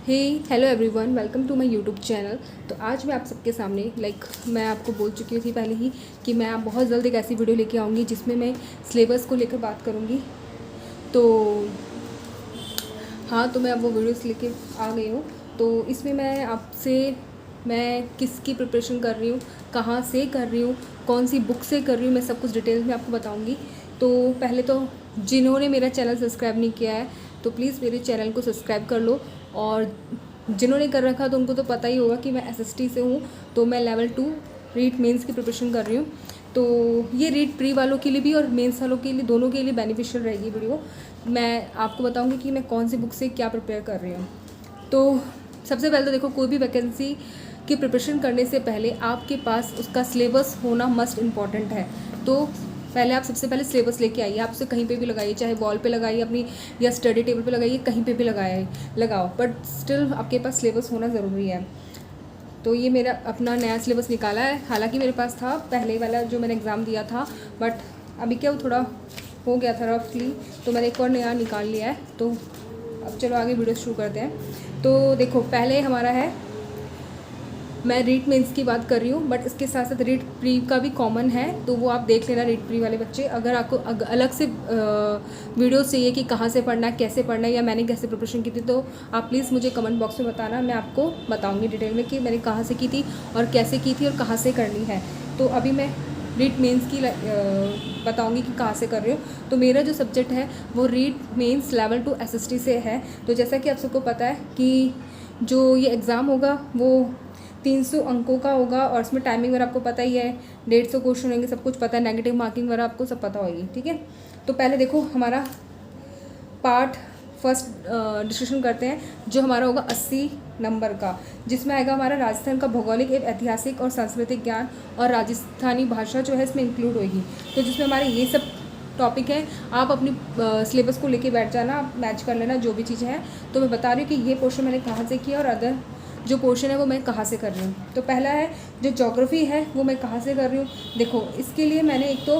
Hey hello everyone, welcome to my YouTube channel. तो आज मैं आप सबके सामने मैं आपको बोल चुकी थी पहले ही कि मैं आप बहुत जल्द एक ऐसी वीडियो लेके आऊँगी जिसमें मैं सिलेबस को लेकर बात करूँगी। तो हाँ, तो मैं अब वो वीडियोस लेके आ गई हूँ। तो इसमें मैं किसकी प्रिपरेशन कर रही हूँ, कहाँ से कर रही हूँ, कौन सी बुक से कर रही हूँ, मैं सब कुछ डिटेल में आपको बताऊँगी। तो पहले तो जिन्होंने मेरा चैनल सब्सक्राइब नहीं किया है तो प्लीज़ मेरे चैनल को सब्सक्राइब कर लो, और जिन्होंने कर रखा तो उनको तो पता ही होगा कि मैं एसएसटी से हूँ। तो मैं लेवल 2 रीट मेंस की प्रिपरेशन कर रही हूँ। तो ये रीट प्री वालों के लिए भी और मेंस वालों के लिए, दोनों के लिए बेनिफिशियल रहेगी वीडियो। मैं आपको बताऊँगी कि मैं कौन सी बुक से क्या प्रिपेयर कर रही हूँ। तो सबसे पहले तो देखो, कोई भी वैकेंसी की प्रिपरेशन करने से पहले आपके पास उसका सिलेबस होना मस्ट इम्पॉर्टेंट है। तो पहले आप सबसे पहले सिलेबस लेके आइए। आप उसे कहीं पे भी लगाइए, चाहे वॉल पे लगाइए अपनी, या स्टडी टेबल पे लगाइए, कहीं पे भी लगाओ, बट स्टिल आपके पास सिलेबस होना ज़रूरी है। तो ये मेरा अपना नया सिलेबस निकाला है। हालांकि मेरे पास था पहले वाला जो मैंने एग्ज़ाम दिया था, बट अभी क्या वो थोड़ा हो गया था रफली, तो मैंने एक और नया निकाल लिया है। तो अब चलो आगे वीडियो शुरू करते हैं। तो देखो, पहले हमारा है, मैं रीट मेंस की बात कर रही हूँ, बट इसके साथ साथ रीट प्री का भी कॉमन है, तो वो आप देख लेना रीट प्री वाले बच्चे। अगर आपको अलग से वीडियो चाहिए कि कहाँ से पढ़ना है, कैसे पढ़ना है, या मैंने कैसे प्रिपरेशन की थी, तो आप प्लीज़ मुझे कमेंट बॉक्स में बताना। मैं आपको बताऊँगी डिटेल में कि मैंने कहाँ से की थी और कैसे की थी और कहाँ से करनी है। तो अभी मैं रीट मेंस की बताऊंगी कि कहाँ से कर रही हूँ। तो मेरा जो सब्जेक्ट है वो रीट मेंस लेवल 2 एसएसटी से है। तो जैसा कि आप सबको पता है कि जो ये एग्ज़ाम होगा वो 300 अंकों का होगा, और इसमें टाइमिंग वगैरह आपको पता ही है, 150 क्वेश्चन होंगे, सब कुछ पता है, नेगेटिव मार्किंग वगैरह आपको सब पता होगी। ठीक है, तो पहले देखो हमारा पार्ट फर्स्ट डिस्कशन करते हैं, जो हमारा होगा 80 नंबर का, जिसमें आएगा हमारा राजस्थान का भौगोलिक एवं ऐतिहासिक और सांस्कृतिक ज्ञान, और राजस्थानी भाषा जो है इसमें इंक्लूड होगी। तो जिसमें हमारे ये सब टॉपिक है। आप अपनी सिलेबस को लेके बैठ जाना, आप मैच कर लेना जो भी चीज़ें हैं। तो मैं बता रही हूँ कि ये पोर्शन मैंने कहाँ से किया और अदर जो पोर्शन है वो मैं कहाँ से कर रही हूँ। तो पहला है जो ज्योग्राफी है वो मैं कहाँ से कर रही हूँ। देखो, इसके लिए मैंने एक तो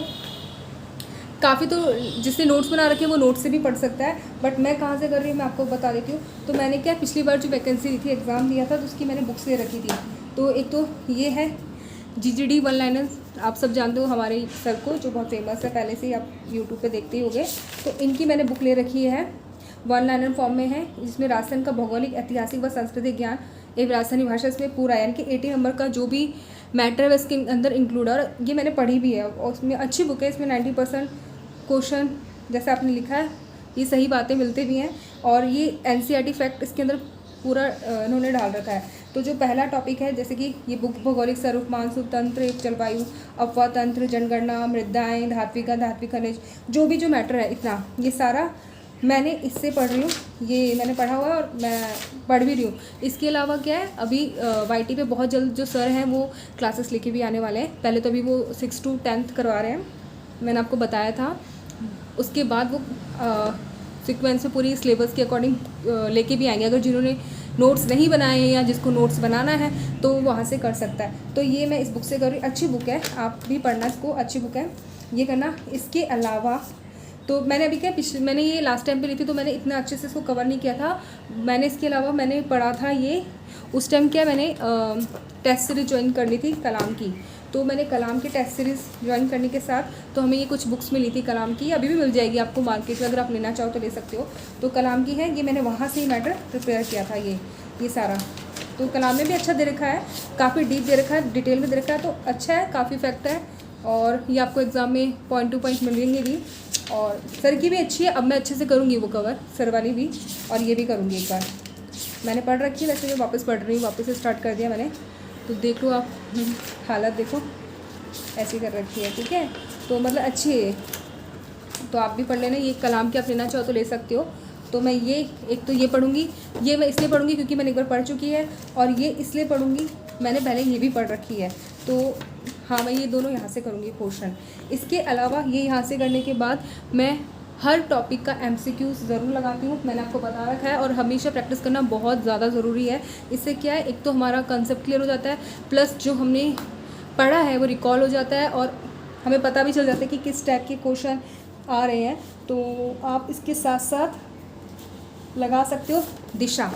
काफ़ी, तो जिसने नोट्स बना रखे हैं वो नोट्स से भी पढ़ सकता है, बट मैं कहाँ से कर रही हूँ मैं आपको बता देती हूँ। तो मैंने क्या, पिछली बार जो वैकेंसी दी थी, एग्ज़ाम दिया था, तो उसकी मैंने बुक्स ले रखी थी। तो एक तो ये है जीजीडी वन लाइनर, आप सब जानते हो हमारे सर को, जो बहुत फेमस है, पहले से ही आप यूट्यूब पे देखते ही होंगे। तो इनकी मैंने बुक ले रखी है, वन लाइनर फॉर्म में है, जिसमें राजस्थान का भौगोलिक, ऐतिहासिक व सांस्कृतिक ज्ञान एवं राजस्थानी भाषा इसमें पूरा है, यानी कि 80 नंबर का जो भी मैटर है इसके अंदर इंक्लूड है। और ये मैंने पढ़ी भी है, और उसमें अच्छी बुक है। इसमें 90% क्वेश्चन जैसे आपने लिखा है ये सही बातें मिलते भी हैं, और ये एनसीईआरटी फैक्ट इसके अंदर पूरा इन्होंने डाल रखा है। तो जो पहला टॉपिक है, जैसे कि ये बुक भौगोलिक स्वरूप, मानसून तंत्र, जलवायु, अफवाह तंत्र, जनगणना, मृदाएँ, धात्विक खनिज, जो भी जो मैटर है, इतना ये सारा मैंने इससे पढ़ रही हूँ। ये मैंने पढ़ा हुआ है और मैं पढ़ भी रही हूँ। इसके अलावा क्या है, अभी वाईटी पे बहुत जल्द जो सर हैं वो क्लासेस लेके भी आने वाले हैं। पहले तो अभी वो 6 to 10th करवा रहे हैं, मैंने आपको बताया था। उसके बाद वो सीक्वेंस में पूरी सिलेबस के अकॉर्डिंग लेके भी आएंगे। अगर जिन्होंने नोट्स नहीं बनाए हैं या जिसको नोट्स बनाना है तो वो वहाँ से कर सकता है। तो ये मैं इस बुक से कर रही हूँ, अच्छी बुक है, आप भी पढ़ना इसको, अच्छी बुक है, ये करना। इसके अलावा तो मैंने अभी क्या, मैंने ये लास्ट टाइम पे ली थी, तो मैंने इतना अच्छे से इसको कवर नहीं किया था। मैंने इसके अलावा मैंने पढ़ा था ये, उस टाइम क्या मैंने टेस्ट सीरीज़ ज्वाइन करनी थी कलाम की, तो मैंने कलाम की टेस्ट सीरीज़ ज्वाइन करने के साथ तो हमें ये कुछ बुक्स मिली थी कलाम की, अभी भी मिल जाएगी आपको मार्केट में, अगर आप लेना चाहो तो ले सकते हो। तो कलाम की है ये, मैंने वहाँ से ही मैटर प्रिपेयर किया था ये सारा। तो कलाम में भी अच्छा दे रखा है, काफ़ी डीप दे रखा है, डिटेल में दे रखा है, तो अच्छा है, काफ़ी फैक्ट है, और ये आपको एग्ज़ाम में पॉइंट टू पॉइंट मिलेंगे भी। और सर की भी अच्छी है, अब मैं अच्छे से करूँगी वो कवर, सर वाली भी, और ये भी करूँगी एक बार। मैंने पढ़ रखी है, वैसे मैं वापस पढ़ रही हूँ, वापस से स्टार्ट कर दिया मैंने। तो देख लो आप, हालत देखो ऐसी कर रखी है, ठीक है, तो मतलब अच्छी है। तो आप भी पढ़ लेना, ये कलाम के आप लेना चाहो तो ले सकते हो। तो मैं ये एक तो ये पढ़ूँगी, ये मैं इसलिए पढ़ूँगी क्योंकि मैंने एक बार पढ़ चुकी है, और ये इसलिए पढ़ूँगी मैंने पहले ये भी पढ़ रखी है। तो हाँ, मैं ये दोनों यहाँ से करूँगी पोर्शन। इसके अलावा ये यहाँ से करने के बाद मैं हर टॉपिक का एमसीक्यूज़ ज़रूर लगाती हूँ, मैंने आपको बता रखा है, और हमेशा प्रैक्टिस करना बहुत ज़्यादा ज़रूरी है। इससे क्या है, एक तो हमारा कंसेप्ट क्लियर हो जाता है, प्लस जो हमने पढ़ा है वो रिकॉल हो जाता है, और हमें पता भी चल जाता है कि किस टाइप के क्वेश्चन आ रहे हैं। तो आप इसके साथ साथ लगा सकते हो दिशा।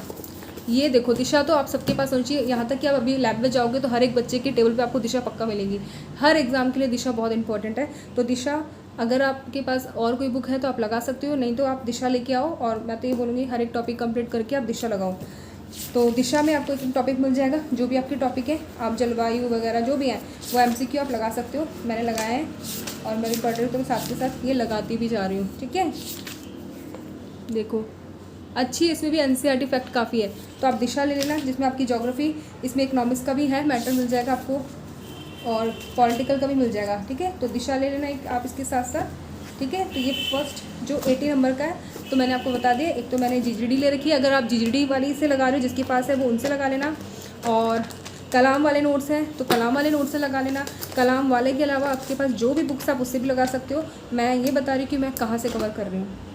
ये देखो दिशा तो आप सबके पास होनी चाहिए। यहाँ तक कि आप अभी लैब में जाओगे तो हर एक बच्चे की टेबल पे आपको दिशा पक्का मिलेगी। हर एग्ज़ाम के लिए दिशा बहुत इंपॉर्टेंट है। तो दिशा अगर आपके पास और कोई बुक है तो आप लगा सकते हो, नहीं तो आप दिशा लेके आओ। और मैं तो ये बोलूँगी हर एक टॉपिक कंप्लीट करके आप दिशा लगाओ। तो दिशा में आपको एक टॉपिक मिल जाएगा, जो भी आपके टॉपिक है, आप जलवायु वगैरह जो भी हैं वो MCQ आप लगा सकते हो। मैंने लगाया है और मैं भी पढ़ रही हूँ, तो मैं साथ के साथ ये लगाती भी जा रही हूँ। ठीक है, देखो अच्छी, इसमें भी NCERT फैक्ट काफ़ी है। तो आप दिशा ले लेना, जिसमें आपकी ज्योग्राफी, इसमें इकोनॉमिक्स का भी है मैटर मिल जाएगा आपको, और पॉलिटिकल का भी मिल जाएगा। ठीक है, तो दिशा ले लेना एक आप इसके साथ साथ। ठीक है, तो ये फर्स्ट जो 80 नंबर का है, तो मैंने आपको बता दिया। एक तो मैंने GGD ले रखी है, अगर आप GGD वाली से लगा रहे हो, जिसके पास है वो उनसे लगा लेना। और कलाम वाले नोट्स हैं तो कलाम वाले नोट्स से लगा लेना। कलाम वाले के अलावा आपके पास जो भी बुक्स आप उससे भी लगा सकते हो। मैं ये बता रही हूँ कि मैं कहाँ से कवर कर रही हूँ।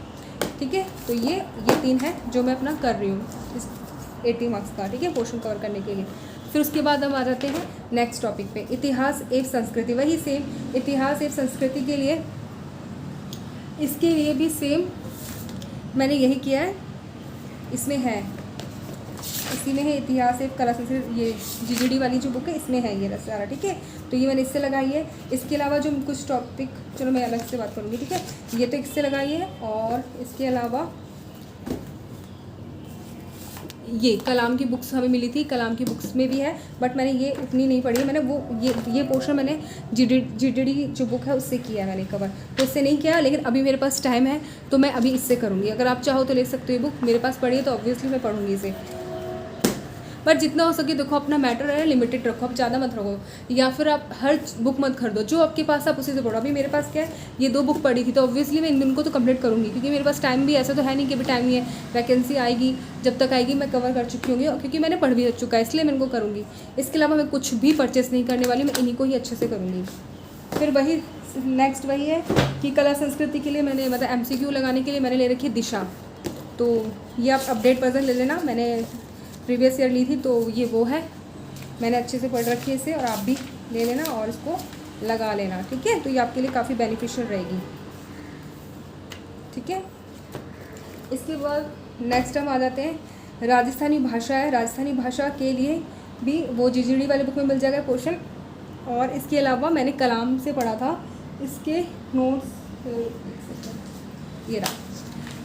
ठीक है, तो ये 3 है जो मैं अपना कर रही हूँ इस 80 मार्क्स का। ठीक है, पोर्शन कवर करने के लिए। फिर उसके बाद हम आ जाते हैं नेक्स्ट टॉपिक पे, इतिहास एवं संस्कृति। वही सेम इतिहास एवं संस्कृति के लिए, इसके लिए भी सेम मैंने यही किया है। इसमें है, इसी में है इतिहास एवं कला संस्कृति, ये GGD वाली जो बुक है इसमें है ये सारा। ठीक है, तो ये मैंने इससे लगाई है। इसके अलावा जो कुछ टॉपिक, चलो मैं अलग से बात करूँगी। ठीक है, ये तो इससे लगाई है। और इसके अलावा ये कलाम की बुक्स हमें मिली थी, कलाम की बुक्स में भी है, बट मैंने ये उतनी नहीं पढ़ी है। मैंने वो ये पोर्शन मैंने GGD जो बुक है उससे किया है मैंने कवर, तो उससे नहीं किया। लेकिन अभी मेरे पास टाइम है तो मैं अभी इससे करूँगी। अगर आप चाहो तो ले सकते हो ये बुक, मेरे पास पढ़ी है तो ऑब्वियसली मैं पढ़ूँगी इसे। बट जितना हो सके देखो, अपना मैटर है लिमिटेड रखो, आप ज़्यादा मत रखो, या फिर आप हर बुक मत खरीदो। जो आपके पास आप उसी से पढ़ो। अभी मेरे पास क्या है, ये 2 बुक पढ़ी थी, तो ऑब्वियसली मैं इन दिन को तो कंप्लीट करूँगी, क्योंकि मेरे पास टाइम भी ऐसा तो है नहीं कि अभी टाइम ही है। वैकेंसी आएगी, जब तक आएगी मैं कवर कर चुकी होंगी, क्योंकि मैंने पढ़ भी चुका है, इसलिए मैं इनको करूँगी। इसके अलावा मैं कुछ भी परचेस नहीं करने वाली, मैं इन्हीं को ही अच्छे से करूँगी। फिर वही नेक्स्ट वही है कि कला संस्कृति के लिए मैंने मतलब MCQ लगाने के लिए मैंने ले रखी है दिशा। तो ये आप अपडेट वर्जन ले लेना, मैंने प्रीवियस ईयर ली थी, तो ये वो है, मैंने अच्छे से पढ़ रखी है इसे, और आप भी ले लेना और इसको लगा लेना। ठीक है, तो ये आपके लिए काफ़ी बेनिफिशियल रहेगी। ठीक है, इसके बाद नेक्स्ट हम आ जाते हैं राजस्थानी भाषा है। राजस्थानी भाषा के लिए भी वो GGD वाले बुक में मिल जाएगा पोर्शन। और इसके अलावा मैंने कलाम से पढ़ा था, इसके नोट्स ये रहा,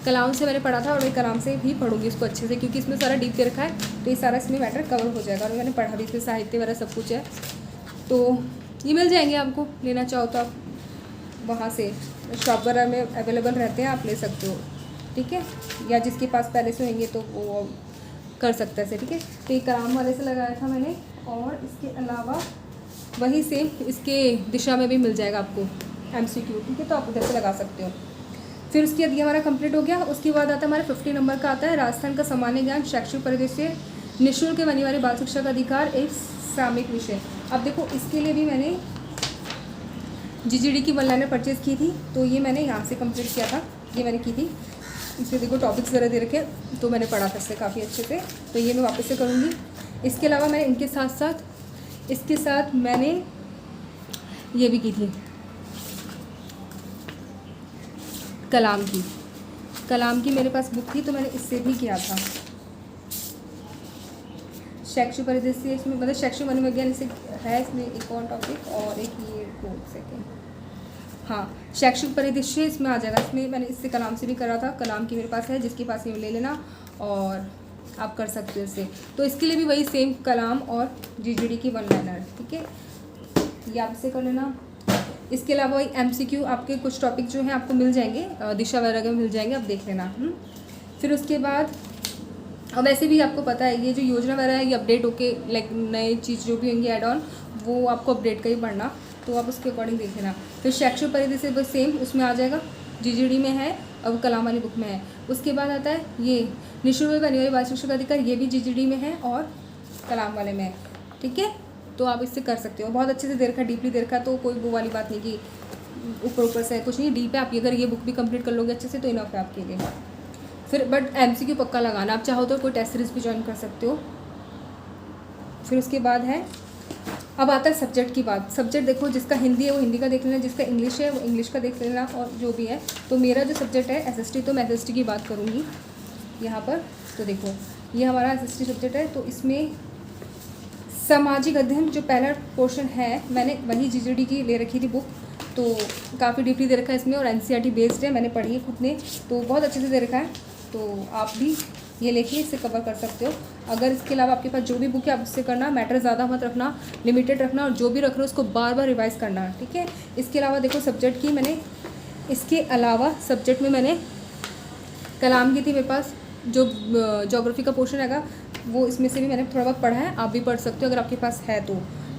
कलाम से मैंने पढ़ा था, और मैं कलाम से भी पढ़ूंगी इसको अच्छे से, क्योंकि इसमें सारा डीप के रखा है, तो ये सारा इसमें मैटर कवर हो जाएगा। और मैंने पढ़ा भी, इसमें साहित्य वगैरह सब कुछ है, तो ये मिल जाएंगे आपको। लेना चाहो तो आप वहाँ से शॉप वगैरह में अवेलेबल रहते हैं, आप ले सकते हो। ठीक है, या जिसके पास पहले से होंगे तो वो कर सकता है। ठीक है, तो ये कलाम वाले से लगाया था मैंने। और इसके अलावा वही सेम इसके दिशा में भी मिल जाएगा आपको MCQ। ठीक है, तो आप उधर से लगा सकते हो। फिर उसके बाद ये हमारा कंप्लीट हो गया। उसके बाद आता है हमारा 50 नंबर का आता है राजस्थान का सामान्य ज्ञान, शैक्षिक परिदृश्य, निःशुल्क अनिवार्य बाल शिक्षा का अधिकार, एक सामयिक विषय। अब देखो, इसके लिए भी मैंने GGD की 1 लाइनर परचेज़ की थी, तो ये मैंने यहाँ से कंप्लीट किया था, ये मैंने की थी। इसमें देखो टॉपिक्स वगैरह दे रखे, तो मैंने पढ़ा था इससे काफ़ी अच्छे से, तो ये मैं वापस से करूँगी। इसके अलावा मैंने इनके साथ मैंने ये भी की थी, कलाम की मेरे पास बुक थी, तो मैंने इससे भी किया था। शैक्षिक परिदृश्य, इसमें मतलब शैक्षिक मनोविज्ञान इसे है, इसमें एक और टॉपिक और एक ये सेकेंड, हाँ शैक्षिक परिदृश्य इसमें आ जाएगा। इसमें मैंने इससे कलाम से भी करा था, कलाम की मेरे पास है, जिसके पास ये ले लेना और आप कर सकते हो इससे। तो इसके लिए भी वही सेम कलाम और GGD की 1 लाइनर। ठीक है, ये आप इससे कर लेना। इसके अलावा वही MCQ आपके कुछ टॉपिक जो हैं आपको मिल जाएंगे, दिशा वगैरह में मिल जाएंगे, आप देख लेना। फिर उसके बाद अब वैसे भी आपको पता है ये जो योजना वगैरह है ये अपडेट होके लाइक नए चीज़ जो भी होंगी एड ऑन, वो आपको अपडेट का ही पढ़ना, तो आप उसके अकॉर्डिंग देख लेना। फिर शैक्षिक परिदृश्य बस सेम उसमें आ जाएगा, GGD में है और कलाम वाली बुक में है। उसके बाद आता है ये निःशुल्क अनिवार्य बाल शिक्षा का अधिकार, ये भी GGD में है और कलाम वाले में है। ठीक है, तो आप इससे कर सकते हो। बहुत अच्छे से दे रखा, डीपली दे रखा, तो कोई वो वाली बात नहीं कि ऊपर से कुछ नहीं, डीप है। आप अगर ये बुक भी कंप्लीट कर लोगे अच्छे से तो इनफ है आपके लिए। फिर बट MCQ पक्का लगाना, आप चाहो तो कोई टेस्ट सीरीज भी ज्वाइन कर सकते हो। फिर उसके बाद है, अब आता है सब्जेक्ट की बात। सब्जेक्ट देखो, जिसका हिंदी है वो हिंदी का देख लेना, जिसका इंग्लिश है वो इंग्लिश का देख लेना, और जो भी है। तो मेरा जो सब्जेक्ट है SST, तो मैं SST की बात करूँगी यहाँ पर। तो देखो ये हमारा हिस्ट्री सब्जेक्ट है, तो इसमें सामाजिक अध्ययन जो पहला पोर्शन है, मैंने वही जीजीडी की ले रखी थी बुक, तो काफ़ी डीपली दे रखा है इसमें और एनसीईआरटी बेस्ड है, मैंने पढ़ी है खुद ने, तो बहुत अच्छे से दे रखा है। तो आप भी ये लेके इससे कवर कर सकते हो। अगर इसके अलावा आपके पास जो भी बुक है आप उससे करना, मैटर ज़्यादा मत रखना, लिमिटेड रखना, और जो भी रख रहे हो उसको बार बार रिवाइज करना, ठीक है। इसके अलावा देखो सब्जेक्ट की मैंने, इसके अलावा सब्जेक्ट में मैंने कलाम की थी मेरे पास, जो ज्योग्राफी का पोर्शन हैगा वो इसमें से भी मैंने थोड़ा बहुत पढ़ा है, आप भी पढ़ सकते हो अगर आपके पास है तो,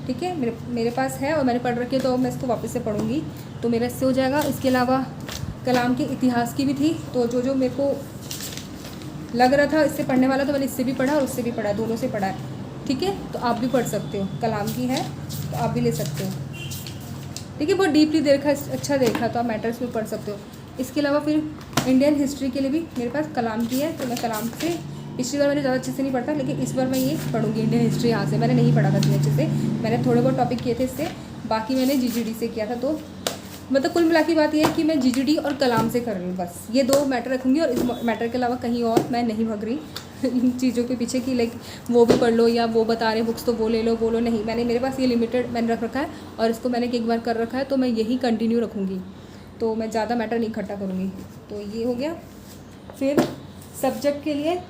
ठीक है। मेरे पास है और मैंने पढ़ रखी है, तो मैं इसको वापस से पढ़ूंगी तो मेरा इससे हो जाएगा। इसके अलावा कलाम के इतिहास की भी थी, तो जो मेरे को लग रहा था इससे पढ़ने वाला, तो मैंने इससे भी पढ़ा और उससे भी पढ़ा, दोनों से पढ़ा है, ठीक है। तो आप भी पढ़ सकते हो, कलाम की है तो आप भी ले सकते हो, ठीक है। बहुत डीपली देखा, अच्छा देखा, तो आप मैटर्स में पढ़ सकते हो। इसके अलावा फिर इंडियन हिस्ट्री के लिए भी मेरे पास कलाम की है, तो मैं कलाम से पिछली बार मैंने ज़्यादा अच्छे से नहीं पढ़ा, लेकिन इस बार मैं ये पढ़ूंगी इंडियन हिस्ट्री। यहाँ से मैंने नहीं पढ़ा था इतने अच्छे से, मैंने थोड़े बहुत टॉपिक किए थे इससे, बाकी मैंने जीजीडी से किया था। तो मतलब कुल मिला की बात यह है कि मैं जीजीडी और कलाम से कर रही हूँ, बस ये दो मैटर रखूँगी, और इस मैटर के अलावा कहीं और मैं नहीं भाग रही इन चीज़ों के पीछे कि लाइक वो भी पढ़ लो या वो बता रहे बुक्स तो वो ले लो, वो लो, नहीं। मैंने, मेरे पास ये लिमिटेड मैंने रख रखा है और इसको मैंने एक बार कर रखा है, तो मैं यही कंटिन्यू रखूँगी, तो मैं ज़्यादा मैटर नहीं इकट्ठा करूँगी। तो ये हो गया। फिर सब्जेक्ट के लिए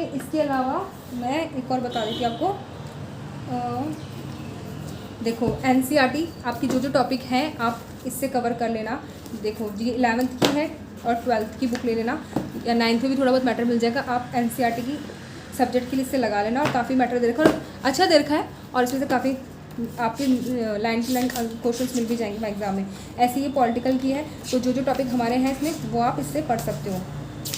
इसके अलावा मैं एक और बता देती हूँ आपको, देखो एनसीईआरटी आपकी जो टॉपिक हैं आप इससे कवर कर लेना। देखो जी 11th की है और 12th की बुक ले लेना, या 9th में भी थोड़ा बहुत मैटर मिल जाएगा। आप एनसीईआरटी की सब्जेक्ट के लिए इससे लगा लेना, और काफ़ी मैटर दे रखा है, अच्छा दे रखा है, और इसमें से काफ़ी आपके लाइन टू लाइन क्वेश्चंस मिल भी जाएंगे एग्जाम में। ऐसे ये पॉलिटिकल की है, तो जो टॉपिक हमारे हैं इसमें वो आप इससे पढ़ सकते हो।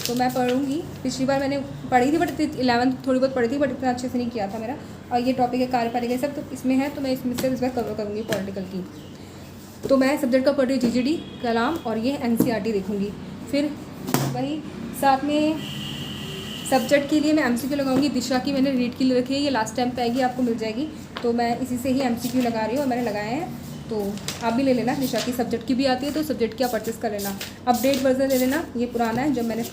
तो मैं पढ़ूंगी, पिछली बार मैंने पढ़ी थी बट 11th थोड़ी बहुत पढ़ी थी, बट इतना अच्छे से नहीं किया था मेरा। और ये टॉपिक है कार्यपालिका सब, तो इसमें है, तो मैं इसमें से इस बार कवर करूँगी पॉलिटिकल की। तो मैं सब्जेक्ट का पढ़ रही हूँ जीजीडी, कलाम, और ये एनसीईआरटी देखूँगी। फिर वही साथ में सब्जेक्ट के लिए मैं एमसीक्यू लगाऊंगी। दिशा की मैंने रीड की रखी है, ये लास्ट टाइम पे आएगी, आपको मिल जाएगी, तो मैं इसी से ही एमसीक्यू लगा रही हूँ और मैंने लगाए हैं, तो आप भी ले लेना। दिशा की सब्जेक्ट की भी आती है, तो सब्जेक्ट की आप परचेस कर लेना। अपडेट वर्जन ले लेना, ये पुराना है, जब मैंने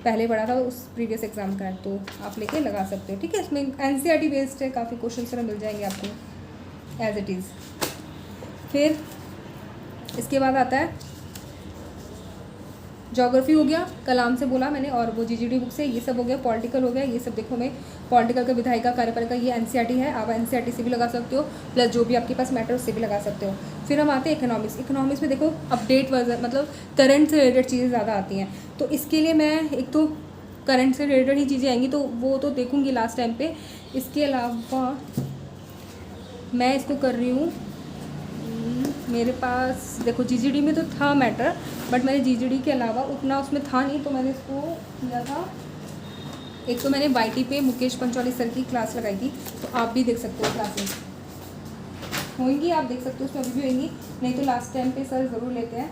पहले पढ़ा था उस प्रीवियस एग्जाम का है, तो आप लेके लगा सकते हो, ठीक है। इसमें एनसीईआरटी बेस्ड है, काफ़ी क्वेश्चन मिल जाएंगे आपको एज इट इज़। फिर इसके बाद आता है ज्योग्राफी हो गया, कलाम से बोला मैंने, और वो जीजीडी बुक से, ये सब हो गया। पॉलिटिकल हो गया, ये सब देखो, मैं पॉलिटिकल का विधायिका कार्यपालिका ये एनसीईआरटी है, आप एनसीईआरटी से भी लगा सकते हो, प्लस जो भी आपके पास मैटर उससे भी लगा सकते हो। फिर हम आते हैं इकोनॉमिक्स में देखो अपडेट वर्जन, मतलब करंट से रिलेटेड चीज़ें ज़्यादा आती हैं, तो इसके लिए मैं एक तो करंट से रिलेटेड ही चीज़ें आएंगी, तो वो तो देखूँगी लास्ट टाइम पे। इसके अलावा मैं इसको कर रही हूँ, मेरे पास देखो जीजीडी में तो था मैटर, बट मैंने जीजीडी के अलावा उतना उसमें था नहीं, तो मैंने इसको किया था। एक तो मैंने वाईटी पे मुकेश पंचौली सर की क्लास लगाई थी, तो आप भी देख सकते हो, क्लासेस होंगी, आप देख सकते हो, उसमें अभी भी होंगी, नहीं तो लास्ट टाइम पे सर ज़रूर लेते हैं,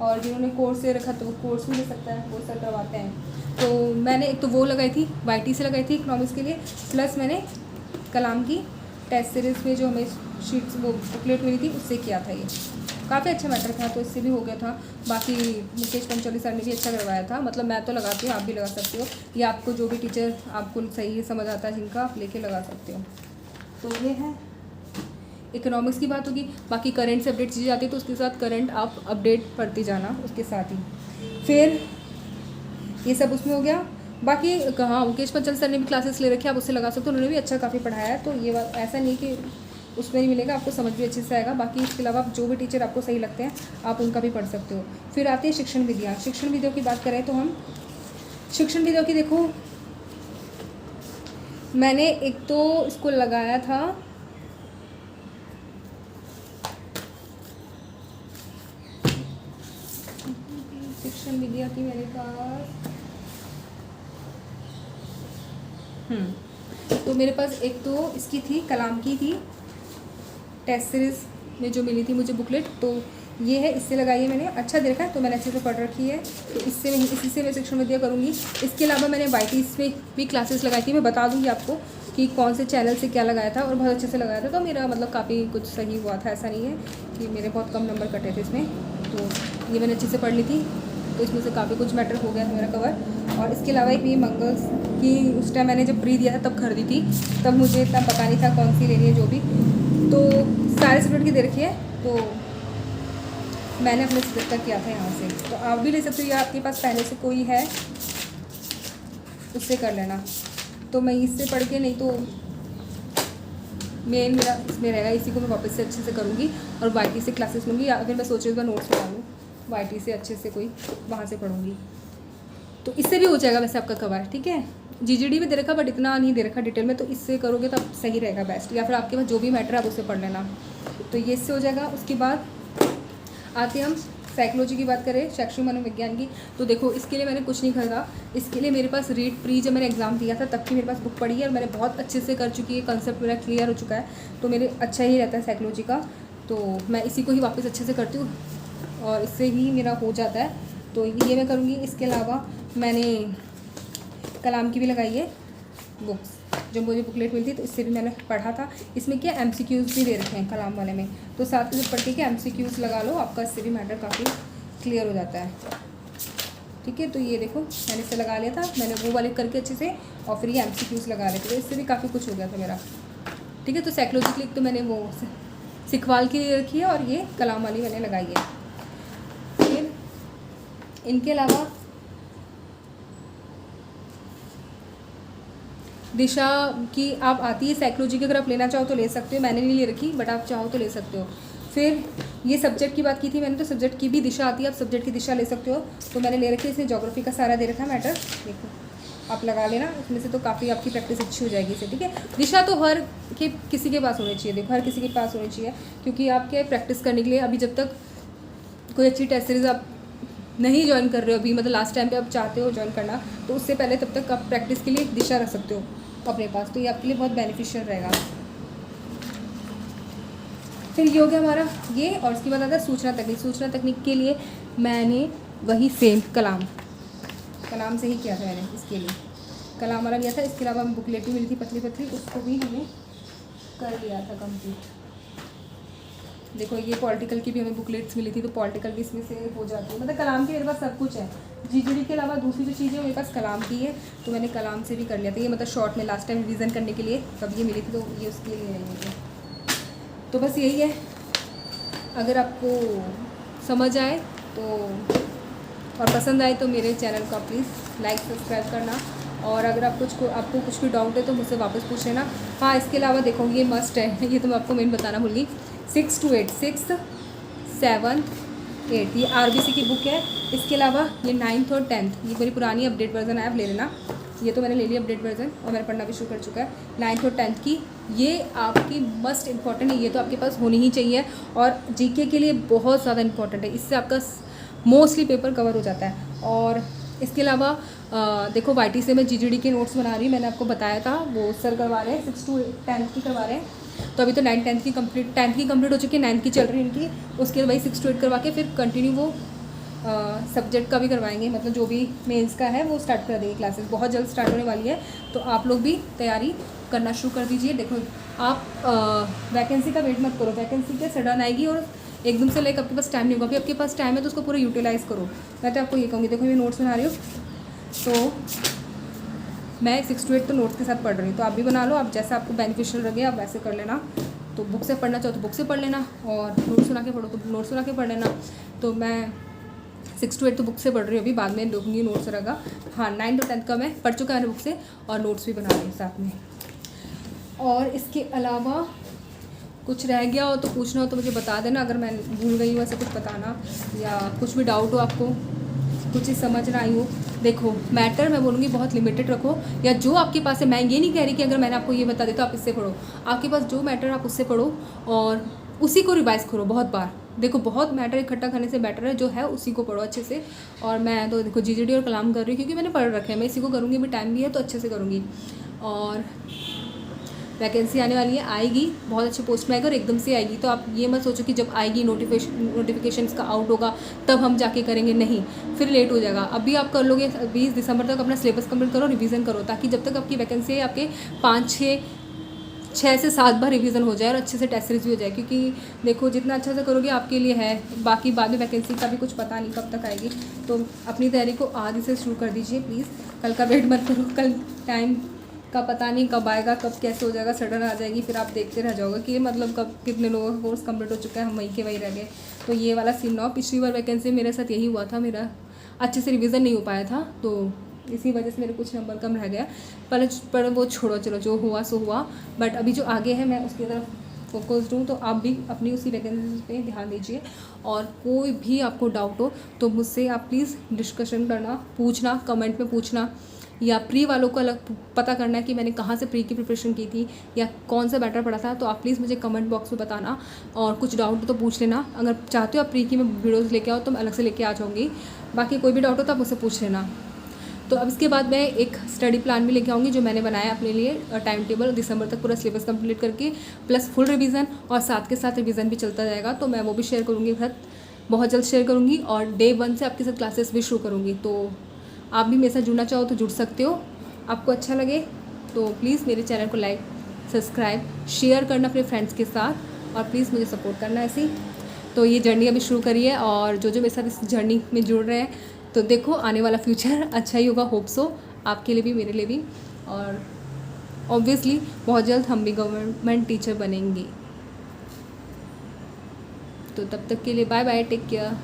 और जिन्होंने कोर्स ले रखा तो वो कोर्स भी ले सकता है, वो सर करवाते हैं। तो मैंने एक तो वो लगाई थी, वाईटी से लगाई थी इकोनॉमिक्स के लिए, प्लस मैंने कलाम की टेस्ट सीरीज़ में जो हमें शीट्स वो बुकलेट मिली थी उससे किया था। ये काफ़ी अच्छा मैटर था, तो इससे भी हो गया था। बाकी मुकेश पंचौली सर ने भी अच्छा करवाया था, मतलब मैं तो लगाती हूँ, आप भी लगा सकते हो, या आपको जो भी टीचर आपको सही समझ आता है जिनका, आप लेके लगा सकते हो। तो ये है इकोनॉमिक्स की बात होगी। बाकी करंट से अपडेट चीज़ें आती है, तो उसके साथ करंट आप अपडेट पढ़ते जाना उसके साथ ही। फिर ये सब उसमें हो गया। बाकी कहाँ मुकेश पंचौली सर ने भी क्लासेस ले रखी है, आप उससे लगा सकते हो, उन्होंने भी अच्छा काफ़ी पढ़ाया है, तो ये बात ऐसा नहीं कि उसमें नहीं मिलेगा, आपको समझ भी अच्छे से आएगा। बाकी इसके अलावा जो भी टीचर आपको सही लगते हैं आप उनका भी पढ़ सकते हो। फिर आती है शिक्षण विधियाँ। शिक्षण विधियों की बात करें तो हम शिक्षण विधियों की, देखो मैंने एक तो इसको लगाया था, शिक्षण विधियाँ की मेरे पास तो मेरे पास एक तो इसकी थी, कलाम की थी, टेस्ट सीरीज़ में जो मिली थी मुझे बुकलेट, तो ये है, इससे लगाई है मैंने, अच्छा देखा है, तो मैंने अच्छे से पढ़ रखी है, तो इसी से मैं शिक्षण विद्या करूँगी। इसके अलावा मैंने वाईटी में भी क्लासेस लगाई थी, मैं बता दूँगी आपको कि कौन से चैनल से क्या लगाया था, और बहुत अच्छे से लगाया था, तो मेरा मतलब काफ़ी कुछ सही हुआ था, ऐसा नहीं है कि मेरे बहुत कम नंबर कटे थे इसमें। तो ये मैंने अच्छे से पढ़ ली थी, तो इसमें से काफ़ी कुछ मैटर हो गया था मेरा कवर। और इसके अलावा एक ये मंगल्स की उस टाइम मैंने जब प्री दिया था तब खरीदी थी, तब मुझे इतना पता नहीं था कौन सी लेनी है जो भी, तो सारे सब्जेक्ट की दे रखी है, तो मैंने अपने सब्जेक्ट का किया था यहाँ से। तो आप भी ले सकते हो, या आपके पास पहले से कोई है उससे कर लेना। तो मैं इससे पढ़ के, नहीं तो मेन मेरा इसमें रहेगा, इसी को मैं वापस से अच्छे से करूँगी और वाईटी से क्लासेस लूँगी, या फिर मैं सोच रही हूँ नोट्स बना लूँ वाईटी से अच्छे से, कोई वहाँ से पढ़ूँगी। तो इससे भी हो जाएगा वैसे आपका कवर, ठीक है। जीजीडी में दे रखा बट इतना नहीं दे रखा डिटेल में, तो इससे करोगे तो सही रहेगा बेस्ट, या फिर आपके पास जो भी मैटर है आप उससे पढ़ लेना। तो ये इससे हो जाएगा। उसके बाद आते हम साइकोलॉजी की बात करें, शैक्षणिक मनोविज्ञान की। तो देखो इसके लिए मैंने कुछ नहीं खरीदा, इसके लिए मेरे पास रीड प्री जब मैंने एग्ज़ाम दिया था तब की मेरे पास बुक पड़ी है और मैंने बहुत अच्छे से कर चुकी है, कंसेप्ट मेरा क्लियर हो चुका है, तो मेरे अच्छा ही रहता है साइकोलॉजी का। तो मैं इसी को ही वापस अच्छे से करती हूँ और इससे ही मेरा हो जाता है, तो ये मैं करूँगी। इसके अलावा मैंने कलाम की भी लगाई है बुक्स, जो मुझे बुकलेट मिलती, तो इससे भी मैंने पढ़ा था। इसमें क्या MCQs भी दे रखे हैं कलाम वाले में, तो साथ में पढ़ के क्या MCQs लगा लो, आपका इससे भी मैटर काफ़ी क्लियर हो जाता है, ठीक है। तो ये देखो मैंने इससे लगा लिया था, मैंने वो वाले करके अच्छे से, और फिर ये MCQs लगा रहे थे, तो इससे भी काफ़ी कुछ हो गया था मेरा, ठीक है। तो साइकोलॉजी की तो मैंने वो सिखवाल की रखी है और ये कलाम वाली मैंने लगाई है। फिर इनके अलावा दिशा की आप आती है साइकोलॉजी की, अगर आप लेना चाहो तो ले सकते हो, मैंने नहीं ले रखी बट आप चाहो तो ले सकते हो। फिर ये सब्जेक्ट की बात की थी मैंने, तो सब्जेक्ट की भी दिशा आती है, आप सब्जेक्ट की दिशा ले सकते हो, तो मैंने ले रखी है। इसमें ज्योग्राफी का सारा दे रखा है मैटर, देखो आप लगा लेना इसमें से, तो काफ़ी आपकी प्रैक्टिस अच्छी हो जाएगी इससे, ठीक है। दिशा तो हर के किसी के पास होनी चाहिए, देखो हर किसी के पास होनी चाहिए, क्योंकि आपके प्रैक्टिस करने के लिए अभी जब तक कोई अच्छी टेस्ट सीरीज़ आप नहीं ज्वाइन कर रहे हो अभी, मतलब लास्ट टाइम पे आप चाहते हो ज्वाइन करना, तो उससे पहले तब तक आप प्रैक्टिस के लिए एक दिशा रख सकते हो अपने पास, तो ये आपके लिए बहुत बेनिफिशियल रहेगा। फिर ये हो गया हमारा ये, और उसके बाद आता है सूचना तकनीक। सूचना तकनीक के लिए मैंने वही सेम कलाम से ही किया था, मैंने इसके लिए कलाम वाला लिया था। इसके अलावा हमें बुकलेट भी मिली थी पतली पतली, उसको भी हमने कर लिया था कंप्लीट। देखो ये पॉलिटिकल की भी हमें बुकलेट्स मिली थी, तो पॉलिटिकल भी इसमें से हो जाती है, मतलब कलाम के मेरे पास सब कुछ है। जीजीडी के अलावा दूसरी जो चीज़ें मेरे पास कलाम की है, तो मैंने कलाम से भी कर लिया था। ये मतलब शॉर्ट में लास्ट टाइम रिवीजन करने के लिए तब ये मिली थी, तो ये उसके लिए है मुझे। तो बस यही है, अगर आपको समझ आए तो और पसंद आए तो मेरे चैनल को प्लीज़ लाइक सब्सक्राइब करना, और अगर आपको कुछ भी डाउट है तो मुझसे वापस पूछ लेना। हाँ, इसके अलावा देखो ये मस्ट है, ये तो मैं आपको मेन बताना भूल गई, 6 to 8 6th 7th 8th ये RBC की बुक है। इसके अलावा ये 9th और 10th ये मेरी पुरानी अपडेट वर्जन है, आप ले लेना, ये तो मैंने ले लिया अपडेट वर्जन और मैंने पढ़ना भी शुरू कर चुका है। 9th और 10th की ये आपकी मस्ट इम्पॉर्टेंट है, ये तो आपके पास होनी ही चाहिए, और जीके के लिए बहुत ज़्यादा इंपॉर्टेंट है, इससे आपका मोस्टली पेपर कवर हो जाता है। और इसके अलावा देखो वाईटी से मैं जीजीडी के नोट्स बना रही हूँ, मैंने आपको बताया था, वो सर करवा रहे हैं 6 to 10th की करवा रहे हैं, तो अभी तो 9th 10th की कंप्लीट हो चुकी है, 9th की चल रही है इनकी, उसके बाद वही 6 to 8 करवा के फिर कंटिन्यू वो सब्जेक्ट का भी करवाएंगे, मतलब जो भी मेंस का है वो स्टार्ट कर देंगे, क्लासेस बहुत जल्द स्टार्ट होने वाली है, तो आप लोग भी तैयारी करना शुरू कर दीजिए। देखो आप वैकेंसी का वेट मत करो, वैकेंसी क्या सडन आएगी और एकदम से लेकर आपके पास टाइम नहीं होगा, अभी आपके पास टाइम है तो उसको पूरा यूटिलाइज़ करो। मैं तो आपको ये कहूँगी, देखो मैं नोट्स बना रही हूँ, तो मैं 6 to 8 तो नोट्स के साथ पढ़ रही हूँ, तो आप भी बना लो, आप जैसा आपको बेनिफिशियल लगे आप वैसे कर लेना। तो बुक से पढ़ना चाहो तो बुक से पढ़ लेना, और नोट्स सुना के पढ़ो तो नोट्स सुना के पढ़ लेना। तो मैं 6 to 8 तो बुक से पढ़ रही हूँ, अभी बाद में लूँगी नोट्स रहेगा। हाँ, 9 to 10 का मैं पढ़ चुका है बुक से, और नोट्स भी बना रही हूँ साथ में। और इसके अलावा कुछ रह गया हो तो पूछना हो तो मुझे बता देना, अगर मैं भूल गई हूँ ऐसे कुछ बताना, या कुछ भी डाउट हो आपको, कुछ चीज़ समझ ना आई हो। देखो मैटर मैं बोलूँगी बहुत लिमिटेड रखो, या जो आपके पास है, मैं ये नहीं कह रही कि अगर मैंने आपको ये बता दी तो आप इससे पढ़ो, आपके पास जो मैटर आप उससे पढ़ो और उसी को रिवाइज़ करो बहुत बार। देखो बहुत मैटर इकट्ठा करने से बेटर है जो है उसी को पढ़ो अच्छे से। और मैं तो देखो जीजीडी और कलाम कर रही हूँ क्योंकि मैंने पढ़ रखे हैं, मैं इसी को करूँगी, भी टाइम भी है तो अच्छे से करूँगी। और वैकेंसी आने वाली है, आएगी, बहुत अच्छे पोस्ट में आएगा और एकदम से आएगी, तो आप ये मत सोचो कि जब आएगी नोटिफिकेशन का आउट होगा तब हम जाके करेंगे, नहीं, फिर लेट हो जाएगा। अभी आप कर लोगे 20 दिसंबर तक अपना सिलेबस कंप्लीट करो, रिवीजन करो, ताकि जब तक आपकी वैकेंसी है आपके 5-6 6 से 7 बार रिवीजन हो जाए और अच्छे से टेस्ट सीरीज भी हो जाए, क्योंकि देखो जितना अच्छा से करोगे आपके लिए है, बाकी बाद में वैकेंसी का भी कुछ पता नहीं कब तक आएगी। तो अपनी तैयारी को आज से शुरू कर दीजिए प्लीज़, कल का वेट मत करो, कल टाइम का पता नहीं कब आएगा, कब कैसे हो जाएगा, सडन आ जाएगी, फिर आप देखते रह जाओगे कि मतलब कब कितने लोगों का कोर्स कंप्लीट हो चुका है, हम वहीं के वहीं रह गए। तो ये वाला सीन ना हो। पिछली बार वैकेंसी मेरे साथ यही हुआ था, मेरा अच्छे से रिवीजन नहीं हो पाया था, तो इसी वजह से मेरे कुछ नंबर कम रह गया। पर वो छोड़ो, चलो जो हुआ सो हुआ। बट अभी जो आगे है मैं उसकी तरफ फोकस्ड हूँ, तो आप भी अपनी उसी वैकेंसी पे ध्यान दीजिए। और कोई भी आपको डाउट हो तो मुझसे आप प्लीज़ डिस्कशन करना, पूछना, कमेंट में पूछना, या प्री वालों को अलग पता करना है कि मैंने कहाँ से प्री की प्रिपरेशन की थी या कौन सा बैटर पड़ा था, तो आप प्लीज़ मुझे कमेंट बॉक्स में बताना। और कुछ डाउट तो पूछ लेना, अगर चाहते हो आप प्री की मैं वीडियोज़ लेके आओ तो मैं अलग से लेके आ जाऊँगी। बाकी कोई भी डाउट हो तो आप मुझसे पूछ लेना। तो अब इसके बाद मैं एक स्टडी प्लान भी लेके आऊँगी जो मैंने बनाया अपने लिए, टाइम टेबल, दिसंबर तक पूरा सिलेबस कंप्लीट करके, प्लस फुल रिवीजन, और साथ के साथ रिवीजन भी चलता जाएगा। तो मैं वो भी शेयर करूँगी बहुत जल्द शेयर करूँगी, और डे 1 से आपके साथ क्लासेस भी शुरू करूँगी। तो आप भी मेरे साथ जुड़ना चाहो तो जुड़ सकते हो। आपको अच्छा लगे तो प्लीज़ मेरे चैनल को लाइक, सब्सक्राइब, शेयर करना अपने फ्रेंड्स के साथ, और प्लीज़ मुझे सपोर्ट करना ऐसे ही। तो ये जर्नी अभी शुरू करी है, और जो मेरे साथ इस जर्नी में जुड़ रहे हैं, तो देखो आने वाला फ्यूचर अच्छा ही होगा, होप सो, आपके लिए भी मेरे लिए भी। और ऑब्वियसली बहुत जल्द हम भी गवर्नमेंट टीचर बनेंगे। तो तब तक के लिए बाय बाय, टेक केयर।